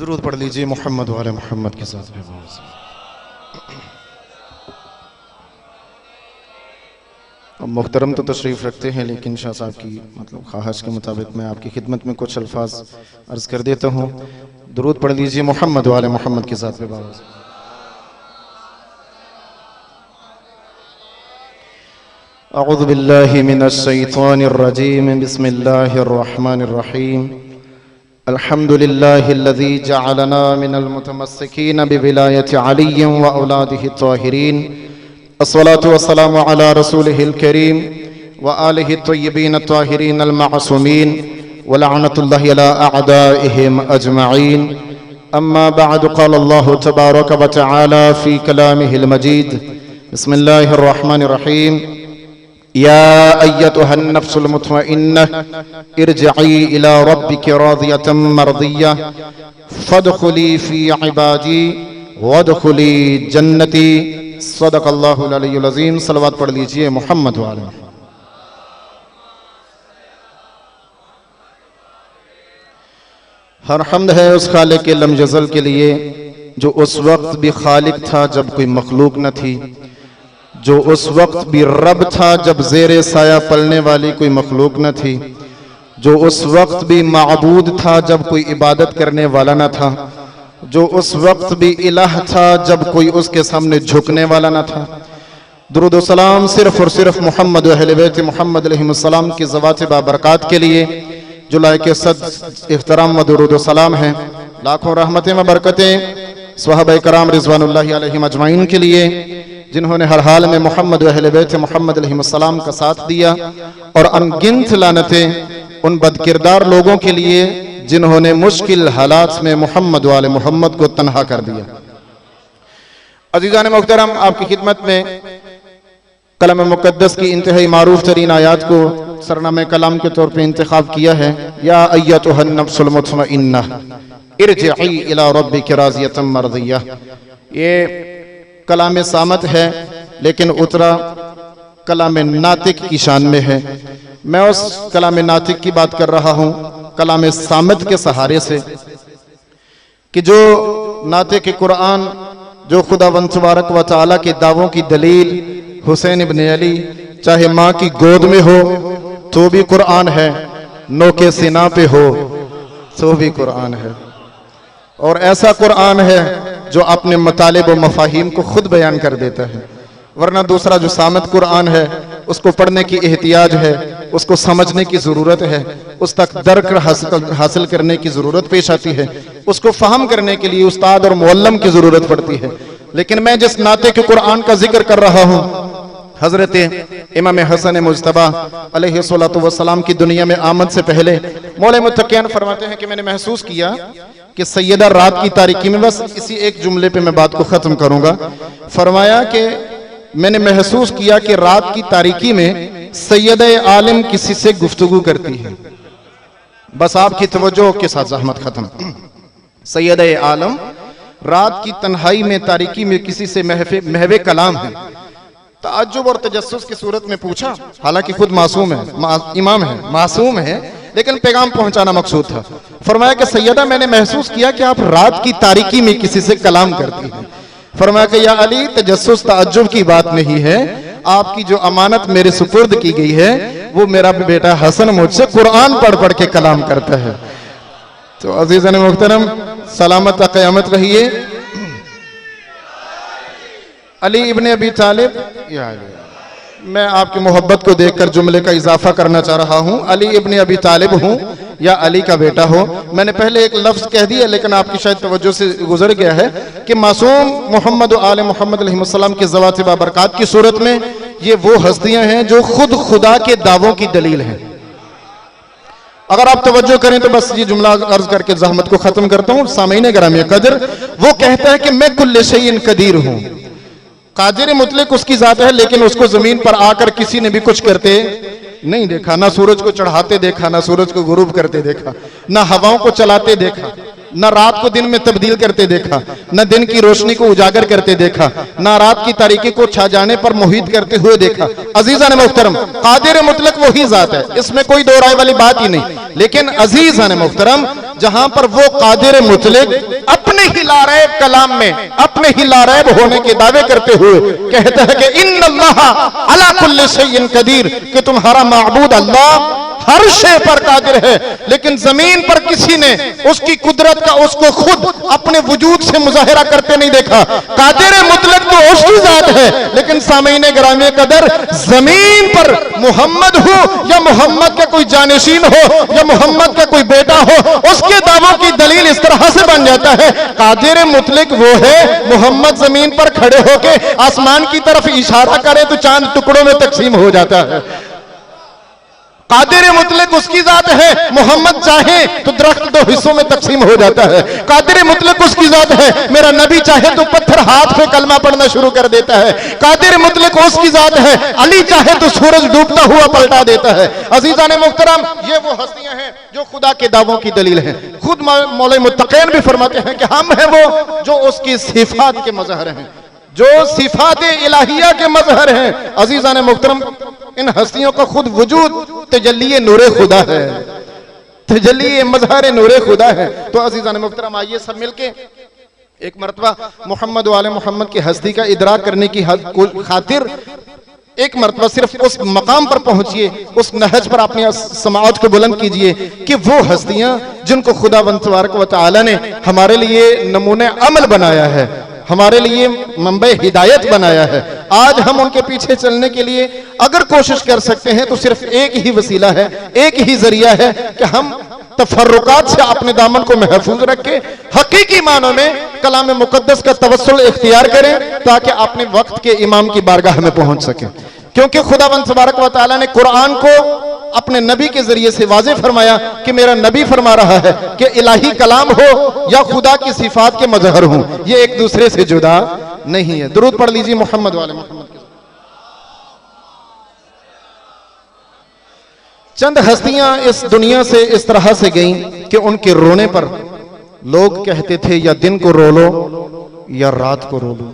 दुरूद पढ़ लीजिए मोहम्मद वाले मोहम्मद के साथ। अब मुहतरम तो तशरीफ़ रखते हैं, लेकिन शाह साहब की मतलब ख्वाहिश के मुताबिक मैं आपकी खिदमत में कुछ अल्फाज अर्ज़ कर देता हूँ। दुरूद पढ़ लीजिए मोहम्मद वाले मोहम्मद के साथ। अऊज़ु बिल्लाहि मिनश शैतानिर रजीम बिस्मिल्लाहिर रहमानिर रहीम अल्हम्दुलिल्लाहिल्लज़ी जअलना मिनल मुतमस्सिकीन बिविलायति अलीय्यिन व औलादिहि त्ताहिरीन अस्सलातु वस्सलामु अला रसूलिहिल करीम व आलिहि त्वय्यबीन त्वाहिरीन अल मासूमीन व लअनतुल्लाहि अला अअदाइहिम अजमईन। अम्मा बअद क़ाल अल्लाहु तबारक व तआला फ़ी कलामिहिल मजीद। बिस्मिल्लाहिर रहमानिर रहीम। या अय्यतुहन नफ्सुल मुतमइन्नह इरजिई इला रब्बिकी राज़ियतम मर्ज़िय्यह फदखुली फ़ी इबादी वदखुली जन्नती। सदक़ल्लाहुल अलीयुल अज़ीम। सलवात पढ़ लीजिए मोहम्मद वाले। हर हम्द है उस खालिक के लम यज़ल के लिए जो उस वक्त भी खालिक था जब कोई मखलूक न थी, जो उस वक्त भी रब था जब ज़ेरे साया पलने वाली कोई मखलूक न थी, जो उस वक्त भी माबूद था जब कोई इबादत करने वाला न था, जो उस वक्त भी इलाह था जब कोई उसके सामने झुकने वाला न था। दुरूद व सलाम सिर्फ और सिर्फ मोहम्मद व अहले बैत मोहम्मद अलैहिस्सलाम की ज़वात बाबरकात के लिए जो लायके सद इहतराम व दुरूद व सलाम है। लाखों रहमतें व बरकतें सहाबाए कराम रिज़वानुल्लाहि अलैहिम अजमाइन के लिए जिन्होंने हर हाल में मोहम्मद व अहले बैत मोहम्मद अलैहिस्सलाम का साथ दिया, और अनगिनत लानतें उन बदकिरदार लोगों के लिए जिन्होंने मुश्किल हालात में मोहम्मद वाले मोहम्मद को तन्हा कर दिया। अज़ीज़ान मुहतरम, आपकी खिदमत में कलम मुक़द्दस की इंतहाई मारूफ तरीन आयात को सरनामे कलाम के तौर पे इंतखाब किया है। या अय्यतुहन नफ्सुल मुतमइन्नह इरजिई इला रब्बिकी राज़ियतम मर्ज़िय्यह। ये कलाम सामत है लेकिन उतरा कलाम नातिक की शान में है। मैं उस कलाम नातिक की बात कर रहा हूँ कलाम सामत के सहारे से, कि जो नातिक कुरान, जो खुदावंद तबारक व तआला के दावों की दलील हुसैन इब्न अली चाहे माँ की गोद में हो तो भी कुरान है, नोके सीना पे हो तो भी कुरान है, और ऐसा कुरान है जो अपने मतालिब व मफाहिम को खुद बयान कर देता है। वरना दूसरा जो सामत कुरान है उसको पढ़ने की एहतियाज है, उसको समझने की ज़रूरत है, उस तक दर्क हासिल करने की ज़रूरत पेश आती है, उसको फहम करने के लिए उस्ताद और मुअल्लम की ज़रूरत पड़ती है। लेकिन मैं जिस नाते के कुरान का जिक्र कर रहा हूँ, हजरत इमाम हसन मुज्तबा अलैहिस्सलातु वस्सलाम की दुनिया में आमद से पहले मौला मुत्तक़ियान फरमाते हैं कि मैंने महसूस किया कि सैयदा रात की तारीकी में, बस इसी एक जुमले पे मैं बात को ख़त्म करूँगा, फरमाया कि मैंने महसूस किया कि रात की तारीकी में सैयद आलिम किसी से गुफ्तगू करती है। बस आपकी तवज्जो के साथ ज़हमत खत्म। सैयद आलम रात की तन्हाई में तारीकी में किसी से महवे कलाम है। ताज्जुब और तजस्सुस की सूरत में पूछा, हालांकि खुद मासूम है, इमाम है, मासूम है, लेकिन पैगाम पहुंचाना मकसूद था। फरमाया कि सैयदा मैंने महसूस किया कि आप रात की तारीकी में किसी से कलाम करती हैं। फरमाया कि या अली, तजस्सुस ताज्जुब की बात नहीं है, आपकी जो अमानत मेरे सुपुर्द की गई है वो मेरा बेटा हसन मुझसे कुरान पढ़ पढ़ के कलाम करता है। तो अजीज़ान मुहतरम, सलामत क़यामत रहिए। अली इब्ने अबी तालिब, मैं आपकी मोहब्बत को देखकर जुमले का इजाफा करना चाह रहा हूँ। अली इब्ने अबी तालिब हूँ या अली का बेटा हो। मैंने पहले एक लफ्ज़ कह दिया लेकिन आपकी शायद तवज्जो से गुजर गया है कि मासूम मोहम्मद आले मोहम्मद अलैहिस्सलाम के ज़वात बाबरकात की सूरत में ये वो हस्तियां हैं जो खुद खुदा के दावों की दलील हैं। अगर आप तवज्जो करें तो बस ये जुमला अर्ज करके ज़हमत को ख़त्म करता हूँ। सामीन गिरामी कदर, वो कहता है कि मैं कुल्ले शैइन कदीर हूँ। कादिर मुतलक उसकी जात है, लेकिन उसको जमीन पर आकर किसी ने भी कुछ करते नहीं देखा। ना सूरज को चढ़ाते देखा, ना सूरज को गुरूब करते देखा, ना हवाओं को चलाते देखा, न रात को दिन में तब्दील करते देखा, न दिन की रोशनी को उजागर करते देखा, न रात की तारीकी को छा जाने पर मोहित करते हुए देखा। अजीज़ान मुहतरम, कादिर मुतलक वही जात है, इसमें कोई दो राय वाली बात ही नहीं। लेकिन अजीज़ान मुहतरम, जहां पर वो कादिर मुतलक अपने ही लारैब कलाम में अपने ही लारैब होने के दावे करते हुए कहता है कि इन्नल्लाह अला कुल्ली शैइन कदीर, कि तुम्हारा माबूद अल्लाह हर शे पर कादिर है, लेकिन जमीन पर किसी ने उसकी कुदरत का उसको खुद अपने वजूद से मुजाहिरा करते नहीं देखा। कादिर मुतलक तो उसकी जात है, लेकिन सामीने गिरामी कदर, जमीन पर मोहम्मद हो या मोहम्मद का कोई जानशीन हो या मोहम्मद का कोई बेटा हो, उसके दावों की दलील इस तरह से बन जाता है। कादिर मुतलक वो है, मोहम्मद जमीन पर खड़े होके आसमान की तरफ इशारा करे तो चांद टुकड़ों में तकसीम हो जाता है। कादिर मुतलक उसकी जात है, मोहम्मद चाहे तो दरख्त दो हिस्सों में तकसीम हो जाता है। कादिर मुतलक उसकी जात है, मेरा नबी चाहे तो पत्थर हाथ पे कलमा पढ़ना शुरू कर देता है। कादिर मुतलक उसकी जात है, अली चाहे तो सूरज डूबता हुआ पलटा देता है। अजीजान मुहतरम, ये वो हस्तियां हैं जो खुदा के दावों की दलील है। खुद मौला मुत्तक़ीन भी फरमाते हैं कि हम हैं वो जो उसकी सिफात के मजहर हैं, जो सिफात इलाहिया के मजहर हैं। अजीजान मुहतरम, इन हस्तियों का खुद वजूद तजल्ली नूरे खुदा है, तजल्ली मजहर नूरे खुदा है। तो अजीजान मुहतरम, आइए सब मिलके एक मरतबा मोहम्मद वाले मोहम्मद की हस्ती का इदराक करने की खातिर एक मरतबा सिर्फ उस मकाम पर पहुंचिए, उस नहज पर अपनी समाज को बुलंद कीजिए कि वो हस्तियां जिनको खुदा तबारक व तआला ने हमारे लिए नमूने अमल बनाया है, हमारे लिए मंबे हिदायत बनाया है, आज हम उनके पीछे चलने के लिए अगर कोशिश कर सकते हैं तो सिर्फ एक ही वसीला है, एक ही जरिया है कि हम तफर्रुकात से अपने दामन को महफूज रखें, हकीकी मानों में कलाम मुकद्दस का तवस्सुल इख्तियार करें ताकि अपने वक्त के इमाम की बारगाह में पहुंच सके। क्योंकि खुदावंद तबारक व तआला ने कुरान को अपने नबी के जरिए से वाज़े फरमाया कि मेरा नबी फरमा रहा है कि इलाही कलाम हो या खुदा की सिफात के मजहर हो, ये एक दूसरे से जुदा नहीं है। दुरूद पढ़ लीजिए मोहम्मद वाले मोहम्मद के। चंद हस्तियां इस दुनिया से इस तरह से गईं कि उनके रोने पर लोग कहते थे या दिन को रो लो या रात को रो लो।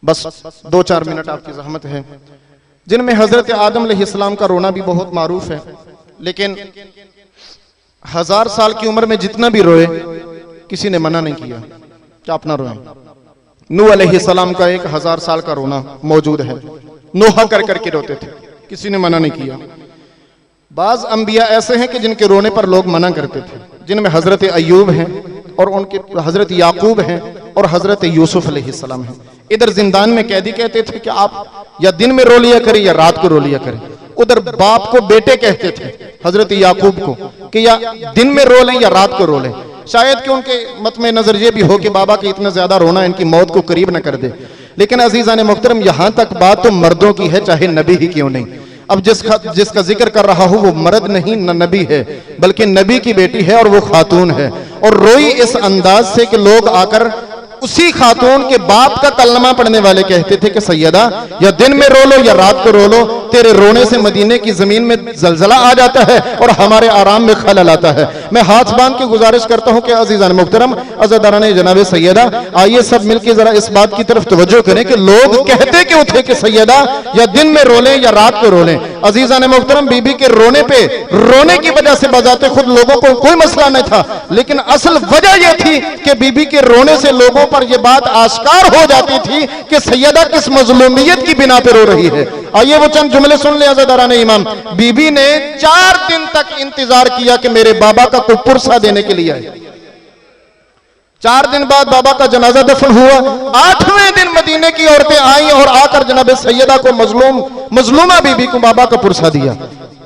बस 2-4 मिनट आपकी जहमत है, जिनमें हजरत आदम अलैहिस्सलाम का रोना भी बहुत मारूफ है, लेकिन 1000 साल की उम्र में जितना भी रोए किसी ने मना नहीं किया कि आप ना रोएं। नूह अलैहिस्सलाम का 1000 साल का रोना मौजूद है, नोहा कर करके रोते थे, किसी ने मना नहीं किया। बाज अंबिया ऐसे हैं कि जिनके रोने पर लोग मना करते थे, जिनमें हजरत अय्यूब हैं और उनके हजरत याकूब हैं और हजरत यूसुफ अलैहिस्सलाम हैं। इधर जिंदान में कैदी कहते थे कि आप या दिन में रो लिया करें या रात को रो लिया करें। उधर बाप को बेटे कहते थे हजरत याकूब को कि या दिन में रो लें या रात को रो लें। शायद कि उनके मत में नजर ये भी हो कि बाबा के इतना ज्यादा रोना इनकी मौत को करीब न कर दे। लेकिन अजीजान मुहतरम, यहां तक बात तो मर्दों की है, चाहे नबी ही क्यों नहीं। अब जिसका जिक्र कर रहा हूं वो मर्द नहीं, न नबी है, बल्कि नबी की बेटी है और वो खातून है। और रोई इस अंदाज से कि लोग आकर उसी खातून के बाप का कलमा पढ़ने वाले कहते थे कि सैयदा या दिन में रो लो या रात को रो लो, तेरे रोने से मदीने की जमीन में जलजला आ जाता है और हमारे आराम में खलल आता है। मैं हाथ बांध के गुजारिश करता हूं कि अजीजान मुहतरम, अज़ादाराने जनाब सैयदा, आइए सब मिलकर जरा इस बात की तरफ तवज्जो करें कि लोग कहते क्यों थे कि सैयदा या दिन में रो लें या रात को रो लें। अजीजान मुहतरम, बीबी के रोने पे रोने की वजह से बजाते खुद लोगों को कोई मसला नहीं था, लेकिन असल वजह यह थी कि बीबी के रोने से लोगों पर यह बात आश्कार हो जाती थी कि सैयदा किस मजलूमियत की बिना पे रो रही है। आइए वो चंद जुमले सुन ले अज़ादाराने ईमान। बीबी ने 4 दिन तक इंतजार किया कि मेरे बाबा का कोई पुरसा देने के लिए आए। 4 दिन बाद बाबा का जनाजा दफन हुआ। 8वें दिन मदीने की औरतें आई और आकर जनाब सैयदा को मजलूमा बीबी को बाबा का पुरसा दिया।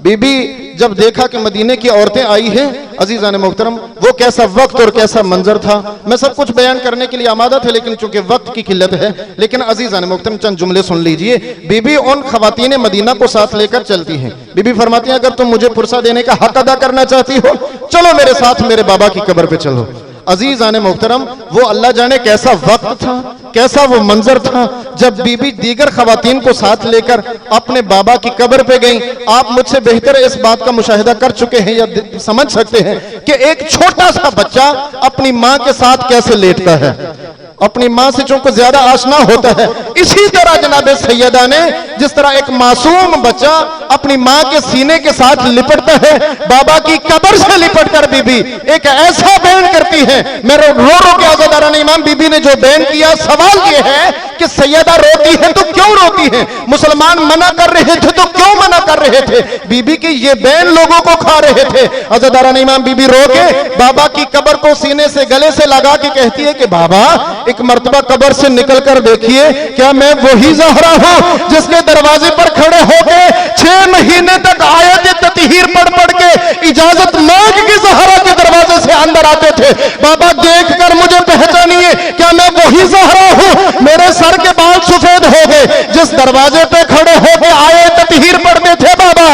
बीबी जब देखा कि मदीने की औरतें आई हैं, अजीजान मुहतरम, वो कैसा वक्त और कैसा मंजर था, मैं सब कुछ बयान करने के लिए आमादा थे, लेकिन चूंकि वक्त की किल्लत है। लेकिन अजीजान मुहतरम, चंद जुमले सुन लीजिए। बीबी उन खवातीन मदीना को साथ लेकर चलती हैं। बीबी फरमाती हैं, अगर तुम मुझे पुरसा देने का हक अदा करना चाहती हो, चलो मेरे साथ मेरे बाबा की कब्र पे चलो। अजीजान मोहतरम, वो अल्लाह जाने कैसा वक्त था, कैसा वो मंजर था जब बीबी दीगर खवातीन को साथ लेकर अपने बाबा की कब्र पे गई। आप मुझसे बेहतर इस बात का मुशाहिदा कर चुके हैं या समझ सकते हैं कि एक छोटा सा बच्चा अपनी माँ के साथ कैसे लेटता है, अपनी माँ से चूंकि ज्यादा आशना होता है। इसी तरह जनाब सैयदा ने, जिस तरह एक मासूम बच्चा अपनी माँ के सीने के साथ लिपटता है, बाबा की कब्र से लिपट कर बीबी एक ऐसा बयान करती है। मैं रो रो के आज़ादाराने ईमान, बीबी ने जो बयान किया, सवाल यह है कि सैयदा रोती है तो क्यों रोती है, मुसलमान मना कर रहे थे तो क्यों मना कर रहे थे। बीबी के ये बयान लोगों को खा रहे थे। आज़ादाराने ईमान, बीबी रो के बाबा की कब्र को सीने से गले से लगा के कहती है कि बाबा एक मर्तबा कब्र से निकल कर देखिए, क्या मैं वही ज़हरा हूं जिसके दरवाजे पर खड़े होके 6 महीने तक आयत ततहीर पढ़ पढ़ के इजाजत मांग के ज़हरा के दरवाजे से अंदर आते थे। बाबा देखकर मुझे पहचानिए, क्या मैं वही ज़हरा हूं, मेरे सर के बाल सफेद हो गए जिस दरवाजे पे खड़े होके आयत ततहीर पढ़ते थे बाबा,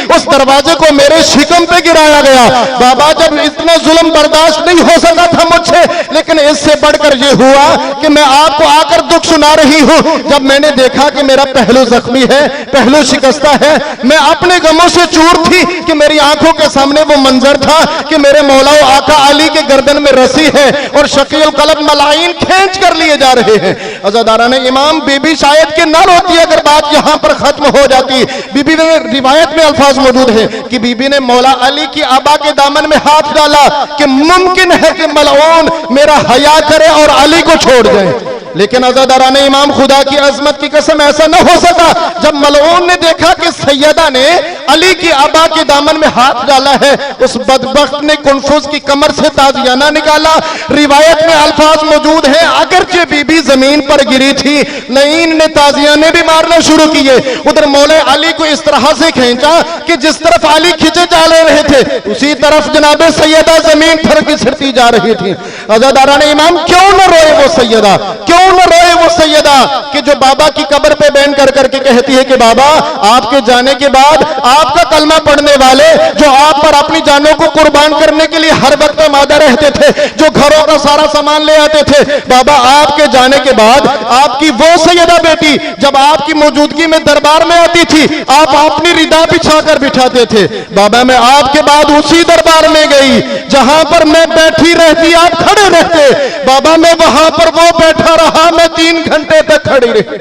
उस दरवाजे को मेरे शिकम पे गिराया गया। बाबा जब इतना जुल्म बर्दाश्त नहीं हो सका था मुझसे, लेकिन इससे बढ़कर ये हुआ कि मैं आपको आकर दुख सुना रही हूं। जब मैंने देखा कि मेरा पहलू जख्मी है, पहलू शिकस्ता है, मैं अपने गमों से चूर थी कि मेरी आंखों के सामने वो मंजर था कि मेरे मौला आका अली के गर्दन में रस्सी है और शकील कलब मलाइन खींच कर लिए जा रहे हैं। अज़ादारान इमाम, बीबी शायद कि न रोती अगर बात यहां पर खत्म हो जाती। बीबी में रिवायत में अल्फाज मौजूद है कि बीबी ने मौला अली की आबा के दामन में हाथ डाला कि मुमकिन है कि मलऊन मेरा हया करे और अली को छोड़ जाए। लेकिन अज़ादारान इमाम, खुदा की अजमत की कसम ऐसा न हो सका। जब मलऊन ने देखा कि सैयदा ने अली की आबा के दामन में हाथ डाला है, उस बदबख्त ने कुनफुस की कमर से ताजियाना निकाला। रिवायत में अल्फाज मौजूद हैं, अगरचे बीबी जमीन पर गिरी थी, लईन ने ताजियाने भी मारना शुरू किए। उधर मौले अली को इस तरह से खींचा कि जिस तरफ अली खींचे जा रहे थे उसी तरफ जनाबे सैयदा जमीन पर घिसटती जा रही थी। अज़ादारान इमाम, क्यों न रोए वो सैयदा, क्यों न रोए वो सैयदा कि जो बाबा की कब्र पे बैन कर करके कहती है कि बाबा आपके जाने के बाद आपका कलमा पढ़ने वाले जो आप पर अपनी जानों को कुर्बान करने के लिए हर वक्त आमादा रहते थे, जो घरों का सारा सामान ले आते थे, बाबा आपके जाने के बाद आपकी वो सैयदा बेटी जब आपकी मौजूदगी में दरबार में आती थी, आप अपनी रिदा बिछाकर बिठाते थे। बाबा मैं आपके बाद उसी दरबार में गई जहां पर मैं बैठी रहती आप खड़े रहते। बाबा मैं वहां पर वो बैठा रहा, मैं 3 घंटे तक खड़ी रही।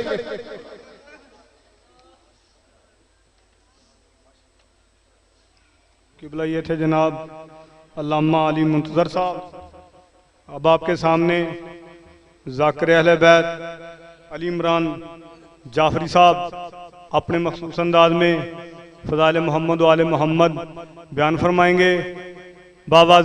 किबला ये थे जनाब अल्लामा अली मुंतजर साहब। अब आपके सामने ज़ाकिर अहले बैत अली इमरान जाफरी साहब अपने मखसूस अंदाज में फ़ज़ाइल मोहम्मद व आले मोहम्मद बयान फरमाएंगे। बाबा